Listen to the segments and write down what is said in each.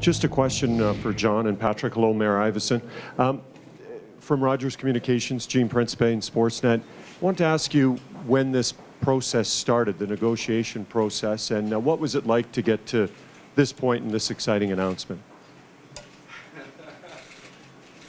Just a question for John and Patrick. Hello, Mayor Iveson. From Rogers Communications, Gene Principe and Sportsnet. I want to ask you when this process started, the negotiation process, and what was it like to get to this point in this exciting announcement?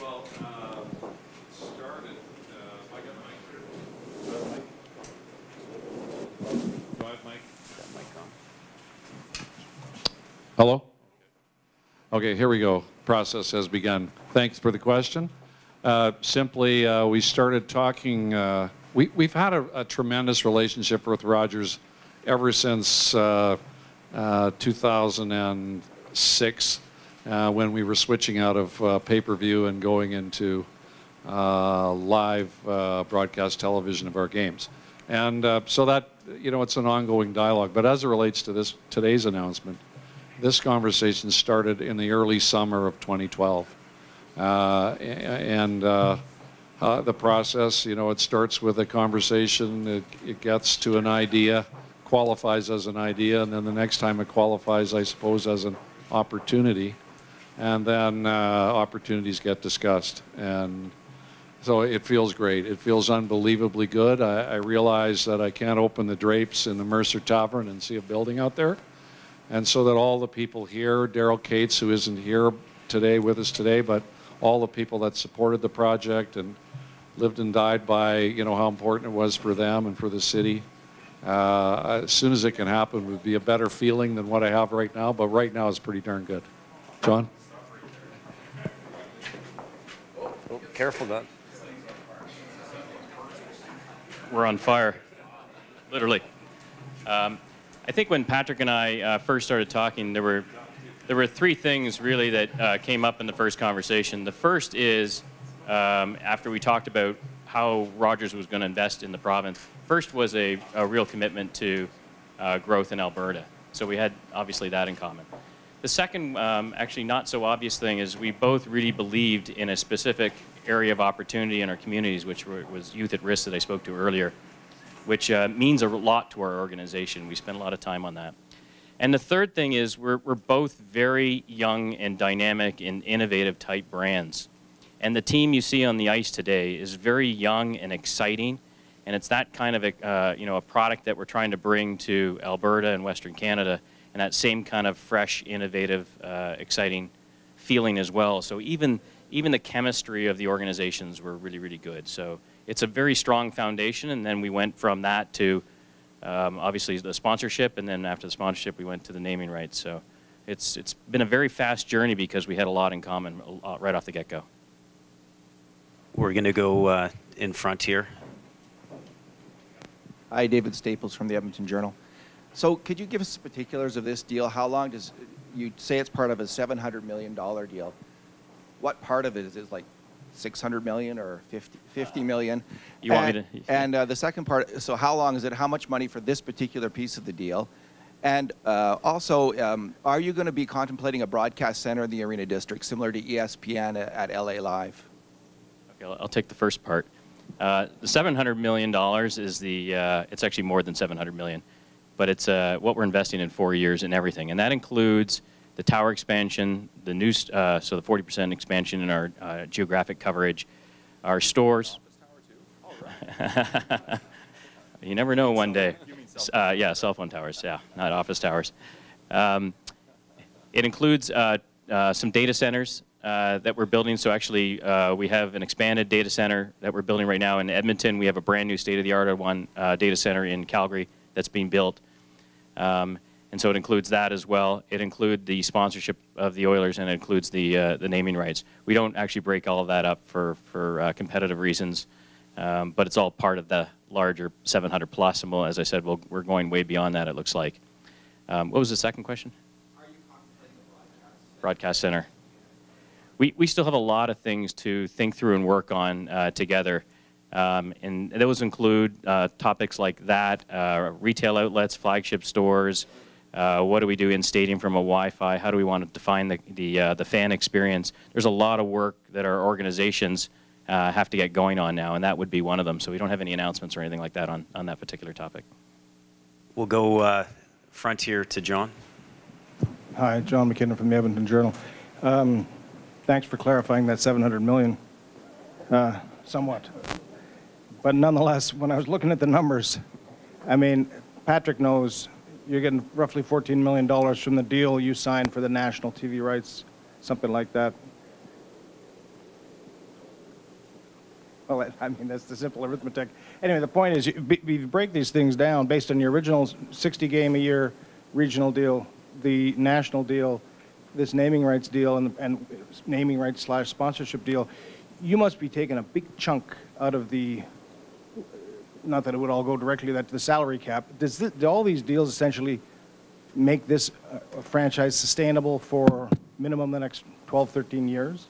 Well, started, I got Mike. Do I have Mike? Got Mike on. Hello? Okay, here we go. Process has begun. Thanks for the question. Simply, we started talking, we've had a tremendous relationship with Rogers ever since 2006 when we were switching out of pay-per-view and going into live broadcast television of our games. And so that, you know, it's an ongoing dialogue. But as it relates to today's announcement, this conversation started in the early summer of 2012. The process, you know, it starts with a conversation, it gets to an idea, qualifies as an idea, and then the next time it qualifies, I suppose, as an opportunity. And then opportunities get discussed. And so it feels great. It feels unbelievably good. I realize that I can't open the drapes in the Mercer Tavern and see a building out there. And so that all the people here, Daryl Cates, who isn't here today with us today, but all the people that supported the project and lived and died by, you know, how important it was for them and for the city. As soon as it can happen, it would be a better feeling than what I have right now, but right now it's pretty darn good. John? Oh, careful, Doug. We're on fire, literally. I think when Patrick and I first started talking, there were three things really that came up in the first conversation. The first is after we talked about how Rogers was going to invest in the province. First was a real commitment to growth in Alberta. So we had obviously that in common. The second, actually not so obvious thing is we both really believed in a specific area of opportunity in our communities, which was youth at risk that I spoke to earlier, which means a lot to our organization. We spend a lot of time on that. And the third thing is we're both very young and dynamic and innovative type brands. And the team you see on the ice today is very young and exciting. And it's that kind of a, you know, a product that we're trying to bring to Alberta and Western Canada, and that same kind of fresh, innovative, exciting feeling as well. So even the chemistry of the organizations were really, really good. So it's a very strong foundation, and then we went from that to obviously the sponsorship, and then after the sponsorship we went to the naming rights. So it's been a very fast journey because we had a lot in common right off the get-go. We're going to go in front here. Hi, David Staples from the Edmonton Journal. So could you give us the particulars of this deal? How long does, you say it's part of a $700 million deal. What part of it is like 600 million or 50 million? You want me to? And the second part, so how long is it? How much money for this particular piece of the deal? And also, are you going to be contemplating a broadcast center in the Arena District similar to ESPN at LA Live? Okay, I'll take the first part. The $700 million is the, it's actually more than 700 million, but it's what we're investing in 4 years and everything. And that includes the tower expansion, the new, so the 40% expansion in our geographic coverage, our stores. You never know one day. Yeah, cell phone towers, yeah, not office towers. It includes some data centers that we're building. So actually, we have an expanded data center that we're building right now in Edmonton. We have a brand new state-of-the-art one data center in Calgary that's being built. And so it includes that as well. It includes the sponsorship of the Oilers, and it includes the naming rights. We don't actually break all of that up for competitive reasons, but it's all part of the larger 700 plus. And we'll, as I said, we're going way beyond that, it looks like. What was the second question? Are you contemplating a broadcast center? We still have a lot of things to think through and work on together. And those include topics like that, retail outlets, flagship stores, what do we do in stadium from a Wi-Fi, how do we want to define the fan experience. There's a lot of work that our organizations have to get going on now, and that would be one of them. So we don't have any announcements or anything like that on that particular topic. We'll go front here to John. Hi, John McKinnon from the Edmonton Journal. Thanks for clarifying that $700 million, somewhat. But nonetheless, when I was looking at the numbers, I mean, Patrick knows you're getting roughly $14 million from the deal you signed for the national TV rights, something like that. Well, I mean, that's the simple arithmetic. Anyway, the point is, you break these things down based on your original 60-game-a-year regional deal, the national deal, this naming rights deal, and naming rights / sponsorship deal. You must be taking a big chunk out of the, not that it would all go directly to the salary cap. Do all these deals essentially make this franchise sustainable for minimum the next 12, 13 years?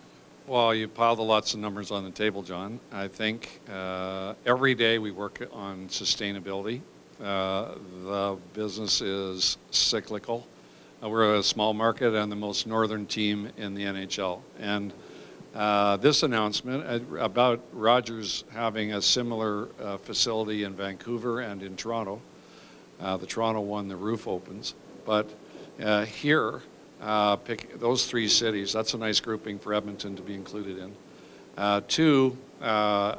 Well, you piled lots of numbers on the table, John. I think every day we work on sustainability. The business is cyclical. We're a small market and the most northern team in the NHL. And this announcement about Rogers having a similar facility in Vancouver and in Toronto, the Toronto one, the roof opens. But here, pick those 3 cities. That's a nice grouping for Edmonton to be included in. 2,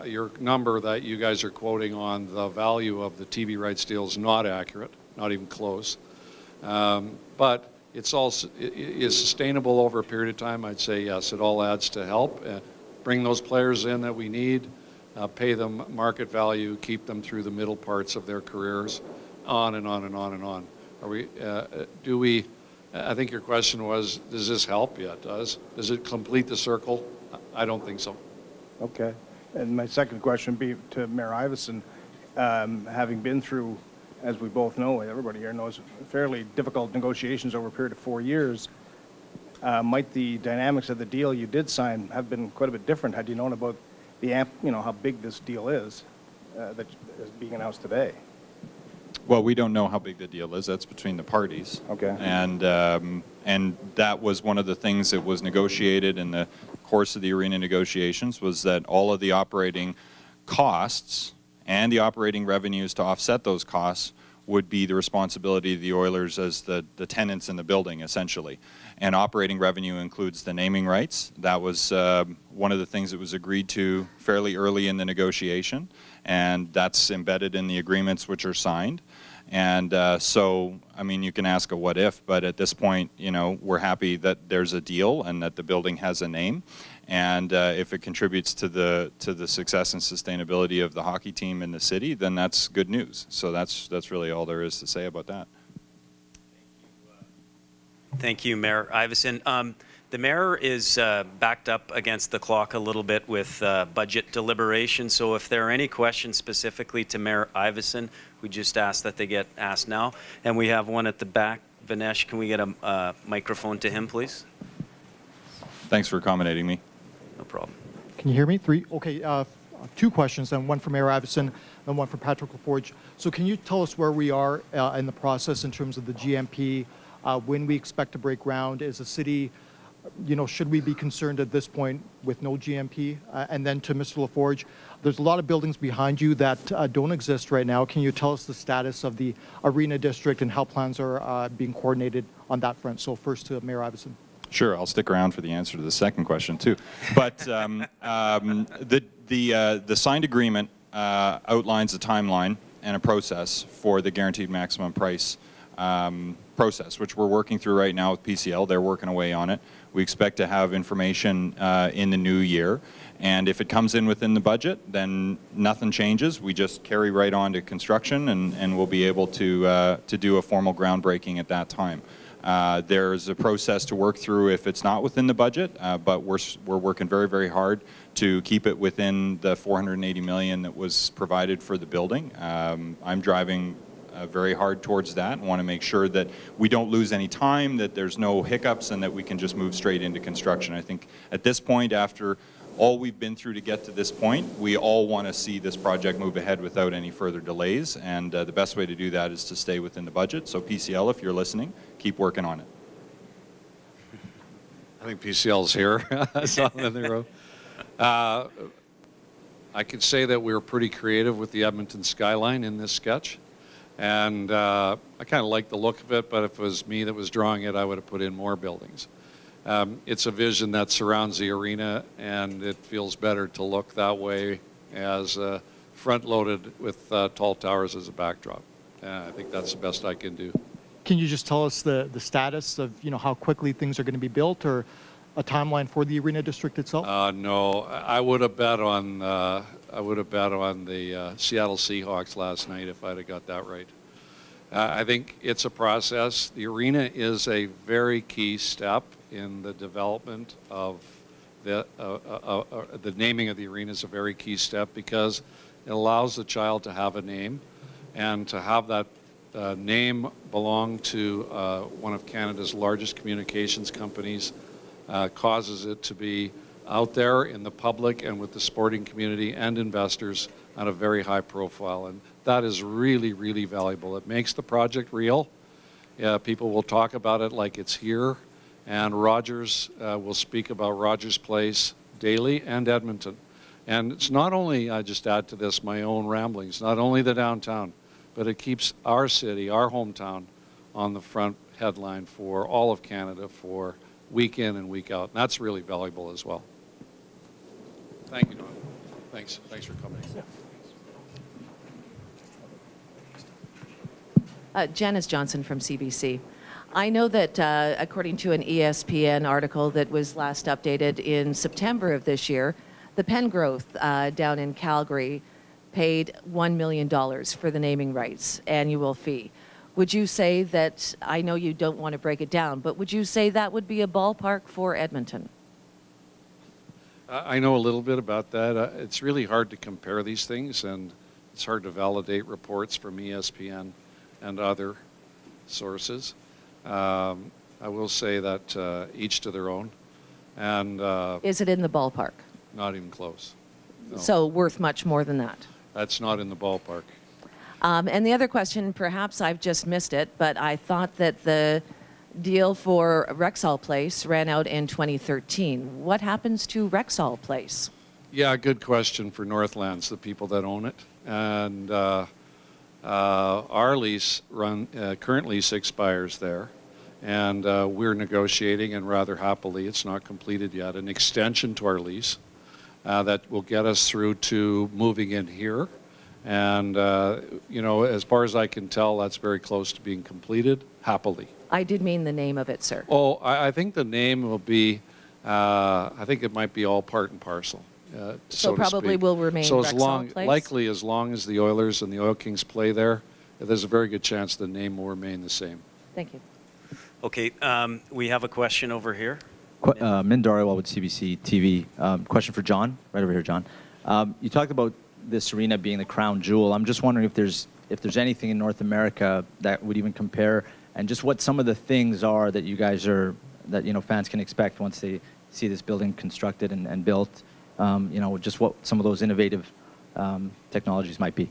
your number that you guys are quoting on the value of the TV rights deal is not accurate, not even close. But it's all is sustainable over a period of time. I'd say yes. It all adds to help bring those players in that we need, pay them market value, keep them through the middle parts of their careers, on and on and on and on. Are we? Do we? I think your question was, does this help? Yeah, it does. Does it complete the circle? I don't think so. Okay. And my second question would be to Mayor Iveson. Having been through, as we both know, everybody here knows, fairly difficult negotiations over a period of 4 years, might the dynamics of the deal you did sign have been quite a bit different had you known about the how big this deal is that is being announced today? Well, we don't know how big the deal is. That's between the parties. Okay. And that was one of the things that was negotiated in the course of the arena negotiations, was that all of the operating costs and the operating revenues to offset those costs would be the responsibility of the Oilers as the tenants in the building, essentially. And operating revenue includes the naming rights. That was one of the things that was agreed to fairly early in the negotiation, and that's embedded in the agreements which are signed. And so, I mean, you can ask a what if, but at this point, you know, we're happy that there's a deal and that the building has a name. And if it contributes to the success and sustainability of the hockey team in the city, then that's good news. So that's really all there is to say about that. Thank you, Mayor Iveson. The mayor is backed up against the clock a little bit with budget deliberation. So if there are any questions specifically to Mayor Iveson, we just ask that they get asked now. And we have one at the back. Vinesh, can we get a microphone to him, please? Thanks for accommodating me. No problem. Can you hear me? 3? Okay, 2 questions, and one for Mayor Iveson and one for Patrick LaForge. So can you tell us where we are in the process in terms of the GMP, when we expect to break ground? Is the city, you know, should we be concerned at this point with no GMP? And then to Mr. LaForge, there's a lot of buildings behind you that don't exist right now. Can you tell us the status of the Arena District and how plans are being coordinated on that front? So first to Mayor Iveson. Sure, I'll stick around for the answer to the second question too. But the signed agreement outlines a timeline and a process for the guaranteed maximum price process, which we're working through right now with PCL. They're working away on it. We expect to have information in the new year. And if it comes in within the budget, then nothing changes. We just carry right on to construction, and we'll be able to do a formal groundbreaking at that time. There's a process to work through if it's not within the budget, but we're working very, very hard to keep it within the $480 million that was provided for the building. I'm driving very hard towards that and want to make sure that we don't lose any time, that there's no hiccups, and that we can just move straight into construction. I think at this point, after all we've been through to get to this point, we all want to see this project move ahead without any further delays, and the best way to do that is to stay within the budget. So PCL, if you're listening, keep working on it. I think PCL's here. I saw them in the room. I could say that we were pretty creative with the Edmonton skyline in this sketch. And I kind of like the look of it, but if it was me that was drawing it, I would have put in more buildings. It's a vision that surrounds the arena, and it feels better to look that way as front-loaded with tall towers as a backdrop. I think that's the best I can do. Can you just tell us the status of, how quickly things are going to be built, or a timeline for the arena district itself? No, I would have bet on the Seattle Seahawks last night if I'd have got that right. I think it's a process. The arena is a very key step in the development of the naming of the arena is a very key step because it allows the child to have a name, and to have that name belong to one of Canada's largest communications companies causes it to be out there in the public and with the sporting community and investors on a very high profile. And that is really, really valuable. It makes the project real. People will talk about it like it's here. And Rogers will speak about Rogers Place daily and Edmonton. And it's not only, I just add to this my own ramblings, not only the downtown, but it keeps our city, our hometown, on the front headline for all of Canada for week in and week out. And that's really valuable as well. Thank you, Don. Thanks for coming. Janice Johnson from CBC. I know that according to an ESPN article that was last updated in September of this year, the Pengrowth down in Calgary paid $1 million for the naming rights annual fee. Would you say that, I know you don't want to break it down, but would you say that would be a ballpark for Edmonton? I know a little bit about that. It's really hard to compare these things, and it's hard to validate reports from ESPN and other sources. I will say that each to their own. And is it in the ballpark? Not even close. No. So worth much more than that? That's not in the ballpark. And the other question, perhaps I've just missed it, but I thought that the deal for Rexall Place ran out in 2013. What happens to Rexall Place? Yeah, good question for Northlands, the people that own it. And our lease current lease expires there. And we're negotiating, and rather happily, it's not completed yet, an extension to our lease that will get us through to moving in here. And, as far as I can tell, that's very close to being completed, happily. I did mean the name of it, sir. Oh, I think the name will be, I think it might be all part and parcel. So probably will remain Rexall Place? Likely as long as the Oilers and the Oil Kings play there, there's a very good chance the name will remain the same. Thank you. Okay, we have a question over here. Min Dhariwal with CBC TV. Question for John, right over here, John. You talked about this arena being the crown jewel. I'm just wondering if there's anything in North America that would even compare, and just what some of the things are that you guys that fans can expect once they see this building constructed and built. Just what some of those innovative technologies might be.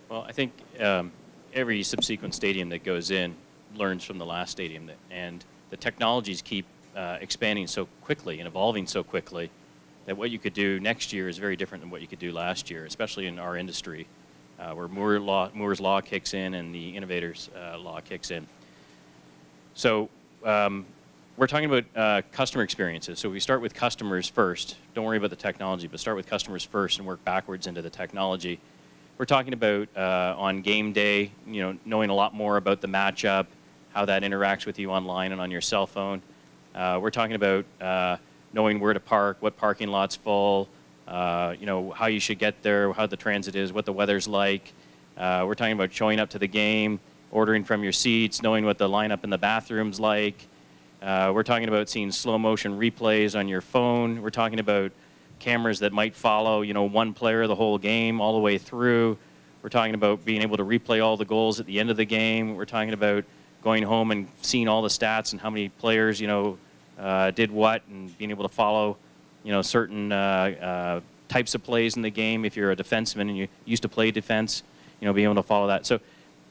Well, I think every subsequent stadium that goes in learns from the last stadium, and the technologies keep expanding so quickly and evolving so quickly that what you could do next year is very different than what you could do last year, especially in our industry, where Moore's Law kicks in and the Innovators Law kicks in. So we're talking about customer experiences. So we start with customers first. Don't worry about the technology, but start with customers first and work backwards into the technology. We're talking about on game day, knowing a lot more about the matchup, how that interacts with you online and on your cell phone. We're talking about knowing where to park, what parking lot's full, how you should get there, how the transit is, what the weather's like. We're talking about showing up to the game, ordering from your seats, knowing what the lineup in the bathroom's like. We're talking about seeing slow motion replays on your phone. We're talking about cameras that might follow, one player the whole game all the way through. We're talking about being able to replay all the goals at the end of the game. We're talking about going home and seeing all the stats and how many players, did what, and being able to follow, certain types of plays in the game. If you're a defenseman and you used to play defense, being able to follow that. So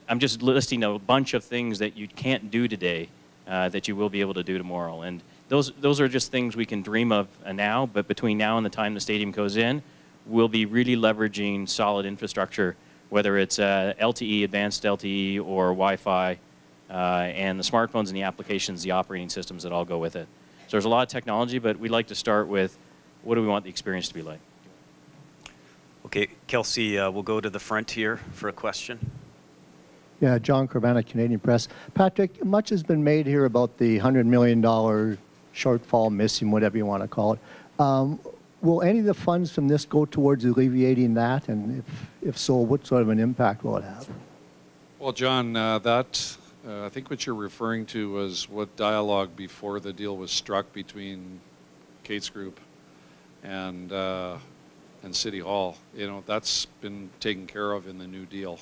I'm just listing a bunch of things that you can't do today that you will be able to do tomorrow. And those are just things we can dream of now, but between now and the time the stadium goes in, we'll be really leveraging solid infrastructure whether it's LTE, advanced LTE, or Wi-Fi, and the smartphones and the applications, the operating systems that all go with it. So there's a lot of technology, but we'd like to start with what do we want the experience to be like? Okay, Kelsey, we'll go to the front here for a question. Yeah, John Carvana, Canadian Press. Patrick, much has been made here about the $100 million shortfall, missing, whatever you want to call it. Will any of the funds from this go towards alleviating that? And if so, what sort of an impact will it have? Well, John, I think what you're referring to was what dialogue before the deal was struck between Kate's Group and City Hall. You know, that's been taken care of in the new deal.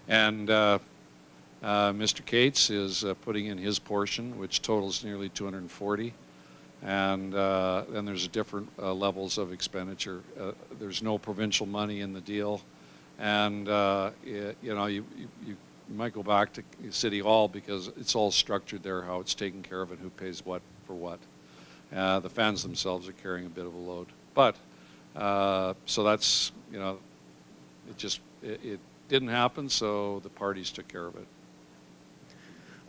And Mr. Cates is putting in his portion, which totals nearly 240. And then there's different levels of expenditure. There's no provincial money in the deal. And, you know, you might go back to City Hall because it's all structured there, how it's taken care of and who pays what for what. The fans themselves are carrying a bit of a load. But, so that's, you know, it didn't happen, so the parties took care of it.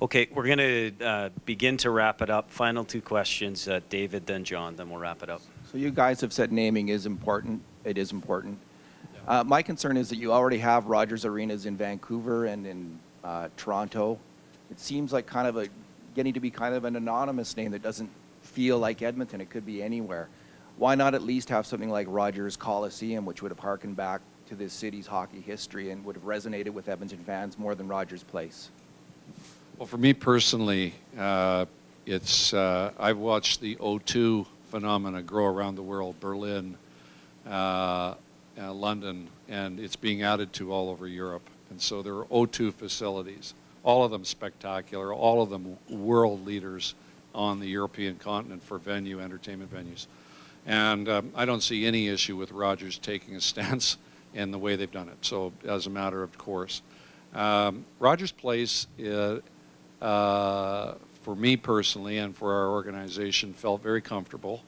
Okay, we're going to begin to wrap it up. Final two questions, David, then John, then we'll wrap it up. So you guys have said naming is important. It is important. My concern is that you already have Rogers Arenas in Vancouver and in Toronto. It seems like getting to be kind of an anonymous name that doesn't feel like Edmonton. It could be anywhere. Why not at least have something like Rogers Coliseum, which would have harkened back to this city's hockey history and would have resonated with Edmonton fans more than Rogers Place? Well, for me personally, I've watched the O2 phenomena grow around the world, Berlin, London, and it's being added to all over Europe. And so there are O2 facilities, all of them spectacular, all of them world leaders on the European continent for entertainment venues. And I don't see any issue with Rogers taking a stance in the way they've done it. So as a matter of course. Rogers Place, for me personally and for our organization, felt very comfortable.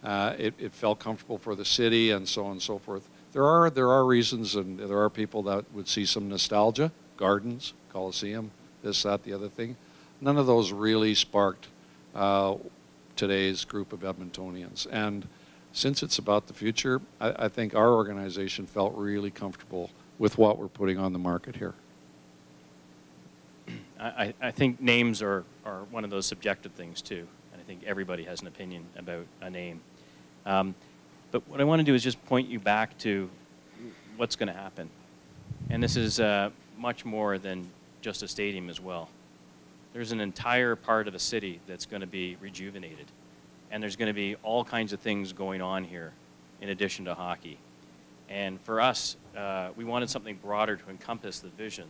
It felt comfortable for the city and so on and so forth. There are reasons, and there are people that would see some nostalgia, gardens, Coliseum, this, that, the other thing. None of those really sparked today's group of Edmontonians. And since it's about the future, I think our organization felt really comfortable with what we're putting on the market here. I think names are one of those subjective things too, and I think everybody has an opinion about a name. But what I want to do is just point you back to what's going to happen. And this is much more than just a stadium as well. There's an entire part of the city that's going to be rejuvenated. And there's going to be all kinds of things going on here in addition to hockey. And for us, we wanted something broader to encompass the vision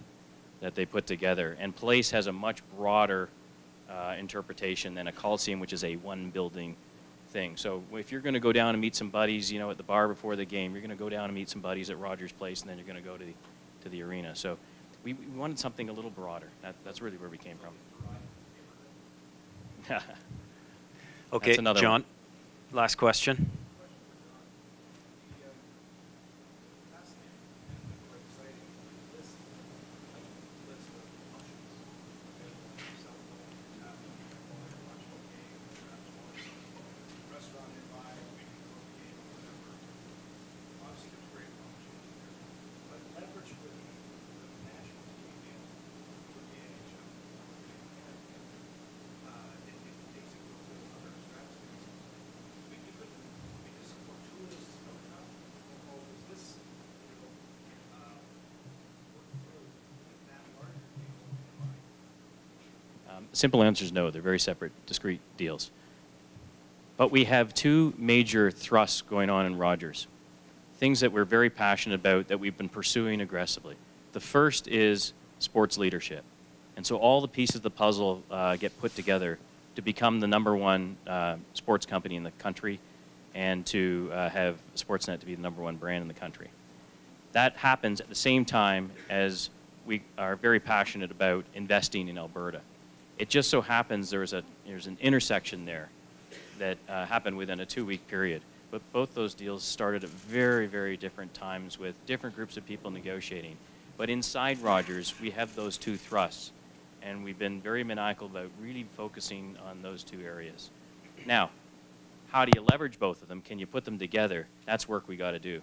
that they put together. And Place has a much broader interpretation than a Coliseum, which is a one-building thing. So if you're going to go down and meet some buddies, you know, at the bar before the game, you're going to go down and meet some buddies at Rogers Place, and then you're going to go to the arena. So we wanted something a little broader. That's really where we came from. Okay, John, one. last question. Simple answer is no. They're very separate, discrete deals. But we have two major thrusts going on in Rogers, things that we're very passionate about that we've been pursuing aggressively. The first is sports leadership. And so all the pieces of the puzzle get put together to become the #1 sports company in the country and to have Sportsnet to be the #1 brand in the country. That happens at the same time as we are very passionate about investing in Alberta. It just so happens there's an intersection there that happened within a 2-week period. But both those deals started at very, very different times with different groups of people negotiating. But inside Rogers, we have those two thrusts, and we've been very maniacal about really focusing on those two areas. Now, how do you leverage both of them? Can you put them together? That's work we got to do,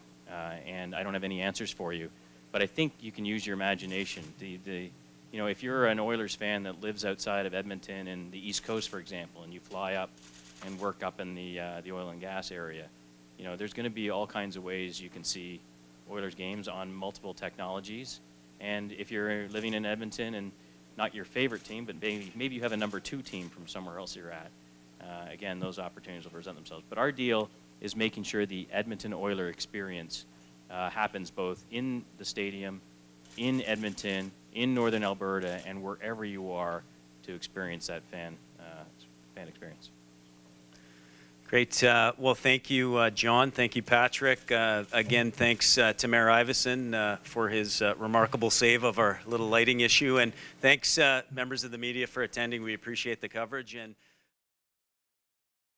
and I don't have any answers for you. But I think you can use your imagination. You know, if you're an Oilers fan that lives outside of Edmonton and the East Coast, for example, and you fly up and work up in the oil and gas area, you know, there's going to be all kinds of ways you can see Oilers games on multiple technologies. And if you're living in Edmonton and not your favorite team, but maybe you have a number 2 team from somewhere else you're at, again, those opportunities will present themselves. But our deal is making sure the Edmonton Oiler experience happens both in the stadium, in Edmonton, in Northern Alberta, and wherever you are to experience that fan experience. Great. Well, thank you, John. Thank you, Patrick. Again, thanks to Mayor Iveson for his remarkable save of our little lighting issue. And thanks, members of the media, for attending. We appreciate the coverage. And